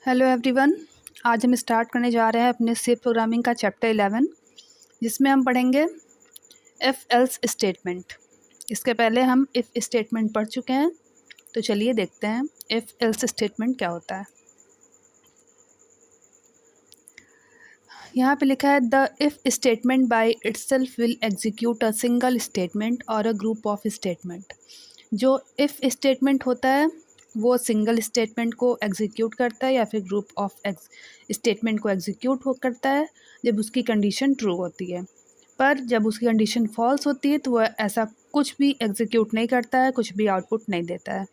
Hello everyone, आज हम start करने जा रहे हैं अपने सी प्रोग्रामिंग का चैप्टर 11, जिसमें हम पढ़ेंगे इफ़ एल्स स्टेटमेंट। इसके पहले हम इफ़ स्टेटमेंट पढ़ चुके हैं, तो चलिए देखते हैं इफ़ एल्स स्टेटमेंट क्या होता है। यहाँ पे लिखा है the if statement by itself will execute a single statement और अ ग्रुप ऑफ स्टेटमेंट। जो इफ़ स्टेटमेंट होता है वो सिंगल स्टेटमेंट को एग्जीक्यूट करता है या फिर ग्रुप ऑफ स्टेटमेंट को एग्जीक्यूट करता है जब उसकी कंडीशन ट्रू होती है। पर जब उसकी कंडीशन फॉल्स होती है तो वह ऐसा कुछ भी एग्जीक्यूट नहीं करता है, कुछ भी आउटपुट नहीं देता है।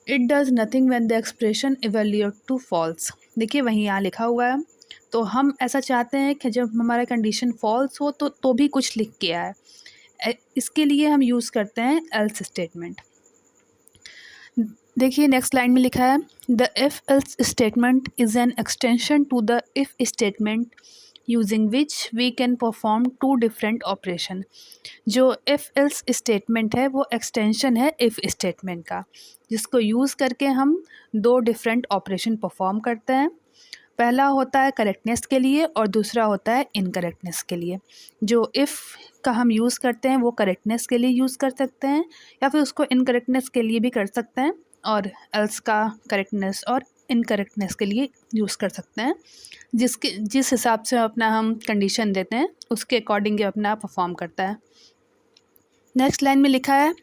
It does nothing when the expression evaluate to false. देखिए वहीं यहाँ लिखा हुआ है, तो हम ऐसा चाहते हैं कि जब हमारा कंडीशन फॉल्स हो तो भी कुछ लिख के आए। इसके लिए हम यूज़ करते हैं एल्स स्टेटमेंट। देखिए नेक्स्ट लाइन में लिखा है the if else statement is an extension to the if statement using which we can perform two different operation. जो इफ़ एल्स स्टेटमेंट है वो एक्सटेंशन है इफ़ स्टेटमेंट का, जिसको यूज़ करके हम दो डिफरेंट ऑपरेशन परफॉर्म करते हैं। पहला होता है करेक्टनेस के लिए और दूसरा होता है इनकरेक्टनेस के लिए। जो इफ़ का हम यूज़ करते हैं वो करेक्टनेस के लिए यूज़ कर सकते हैं या फिर उसको इनकरेक्टनेस के लिए भी कर सकते हैं, और एल्स का करेक्टनेस और इनकरेक्टनेस के लिए यूज़ कर सकते हैं। जिस हिसाब से अपना हम कंडीशन देते हैं उसके अकॉर्डिंग ये अपना परफॉर्म करता है। नेक्स्ट लाइन में लिखा है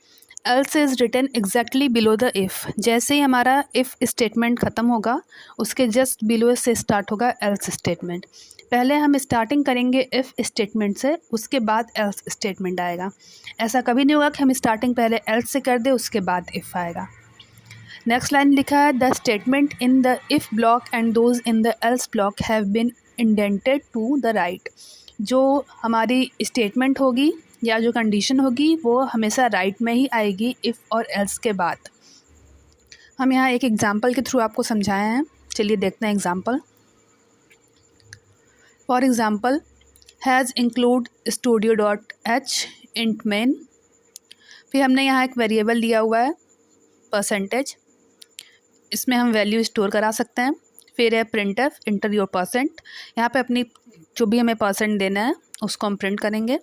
else is written exactly below the if. जैसे ही हमारा इफ़ स्टेटमेंट ख़त्म होगा उसके जस्ट बिलो से स्टार्ट होगा एल्स स्टेटमेंट। पहले हम स्टार्टिंग करेंगे इफ़ स्टेटमेंट से, उसके बाद एल्स स्टेटमेंट आएगा। ऐसा कभी नहीं होगा कि हम स्टार्टिंग पहले एल्स से कर दें उसके बाद इफ़ आएगा। नेक्स्ट लाइन लिखा है the statement in the if block and those in the else block have been indented to the right. जो हमारी स्टेटमेंट होगी या जो कंडीशन होगी वो हमेशा राइट में ही आएगी इफ़ और एल्स के बाद। हम यहाँ एक एग्जांपल के थ्रू आपको समझाए हैं, चलिए देखते हैं example. For example has include studio dot H int main. फिर हमने यहाँ एक वेरिएबल दिया हुआ है परसेंटेज, इसमें हम वैल्यू स्टोर करा सकते हैं। फिर है print F inter your percent, यहाँ पे अपनी जो भी हमें परसेंट देना है उसको हम प्रिंट करेंगे।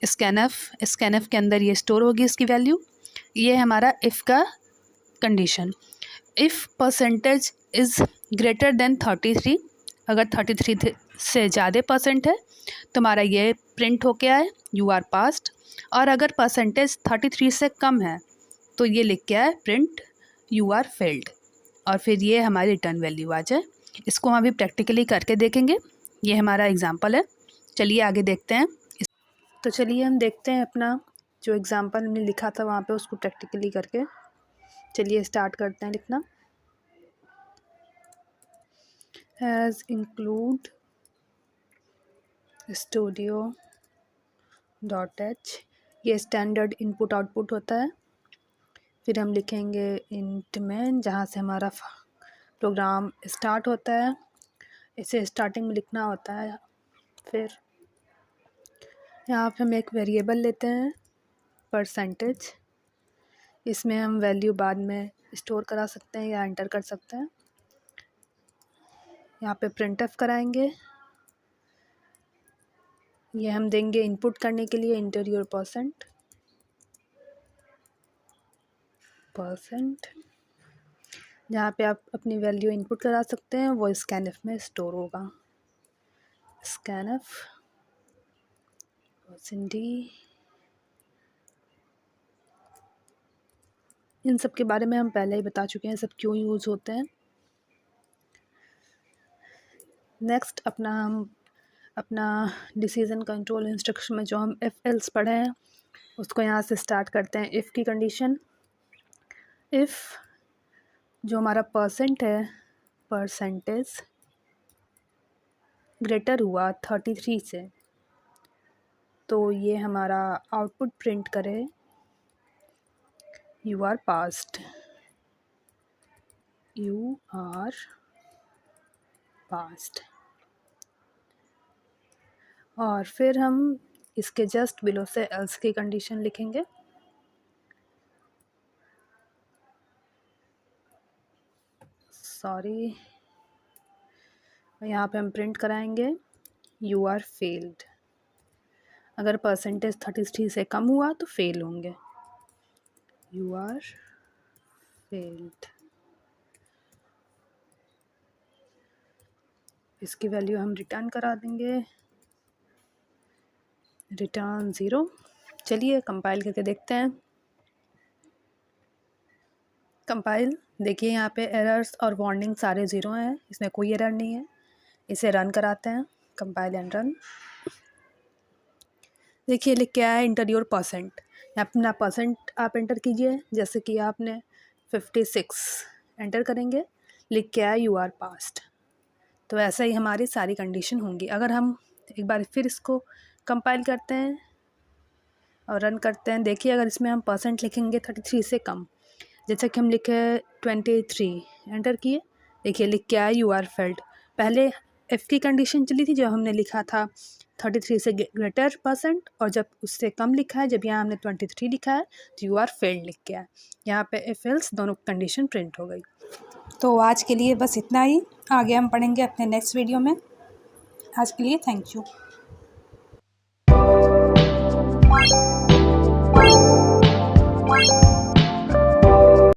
स्कैन एफ के अंदर ये स्टोर होगी इसकी वैल्यू। ये हमारा इफ़ का condition. If percentage is greater than 33, अगर 33 से ज़्यादा परसेंट है तो हमारा ये प्रिंट होके आए यू आर पास्ड, और अगर परसेंटेज 33 से कम है तो ये लिख के आए प्रिंट यू आर फेल्ड, और फिर ये हमारी रिटर्न वैल्यू आ जाए। इसको हम अभी प्रैक्टिकली करके देखेंगे। ये हमारा एग्जांपल है, चलिए आगे देखते हैं। तो चलिए हम देखते हैं अपना जो एग्जांपल हमने लिखा था वहाँ पे उसको प्रैक्टिकली करके। चलिए स्टार्ट करते हैं लिखना। Has include studio dot H, ये स्टैंडर्ड इनपुट आउटपुट होता है। फिर हम लिखेंगे इंट मेन, जहाँ से हमारा प्रोग्राम स्टार्ट होता है, इसे स्टार्टिंग में लिखना होता है। फिर यहाँ पे हम एक वेरिएबल लेते हैं परसेंटेज, इसमें हम वैल्यू बाद में स्टोर करा सकते हैं या एंटर कर सकते हैं। यहाँ पे प्रिंट एफ कराएंगे, ये हम देंगे इनपुट करने के लिए इंटर योर परसेंट। जहाँ पे आप अपनी वैल्यू इनपुट करा सकते हैं वो स्कैन एफ में स्टोर होगा। स्कैन एफ डी, इन सब के बारे में हम पहले ही बता चुके हैं, सब क्यों यूज़ होते हैं। नेक्स्ट हम अपना डिसीजन कंट्रोल इंस्ट्रक्शन में जो हम इफ़ एल्स पढ़े हैं उसको यहाँ से स्टार्ट करते हैं। इफ़ की कंडीशन, इफ़ जो हमारा परसेंट है परसेंटेज ग्रेटर हुआ 33 से, तो ये हमारा आउटपुट प्रिंट करे you are passed, you are passed. और फिर हम इसके जस्ट बिलो से एल्स की कंडीशन लिखेंगे। सॉरी, यहाँ पे हम प्रिंट कराएंगे यू आर फेल्ड। अगर परसेंटेज 33 से कम हुआ तो फेल होंगे, यू आर फेल्ड। इसकी वैल्यू हम रिटर्न करा देंगे, रिटर्न 0। चलिए कंपाइल करके देखते हैं। कंपाइल, देखिए यहाँ पे एरर्स और वार्निंग सारे 0 हैं, इसमें कोई एरर नहीं है। इसे रन कराते हैं, कंपाइल एंड रन। देखिए लिख के आया इंटर योर परसेंट। अपना परसेंट आप एंटर कीजिए, जैसे कि आपने 56 एंटर करेंगे, लिख के आया यू आर पास्ड। तो ऐसा ही हमारी सारी कंडीशन होंगी। अगर हम एक बार फिर इसको कंपाइल करते हैं और रन करते हैं, देखिए अगर इसमें हम परसेंट लिखेंगे 33 से कम, जैसे कि हम लिखे 23 एंटर किए, देखिए लिख के आया यू आर फेल्ड। पहले एफ की कंडीशन चली थी जब हमने लिखा था 33 से ग्रेटर परसेंट, और जब उससे कम लिखा है, जब यहाँ हमने 23 लिखा है तो यू आर फेल्ड लिख के आया। यहाँ पे एफ एल्स दोनों कंडीशन प्रिंट हो गई। तो आज के लिए बस इतना ही, आगे हम पढ़ेंगे अपने नेक्स्ट वीडियो में। आज के लिए थैंक यू।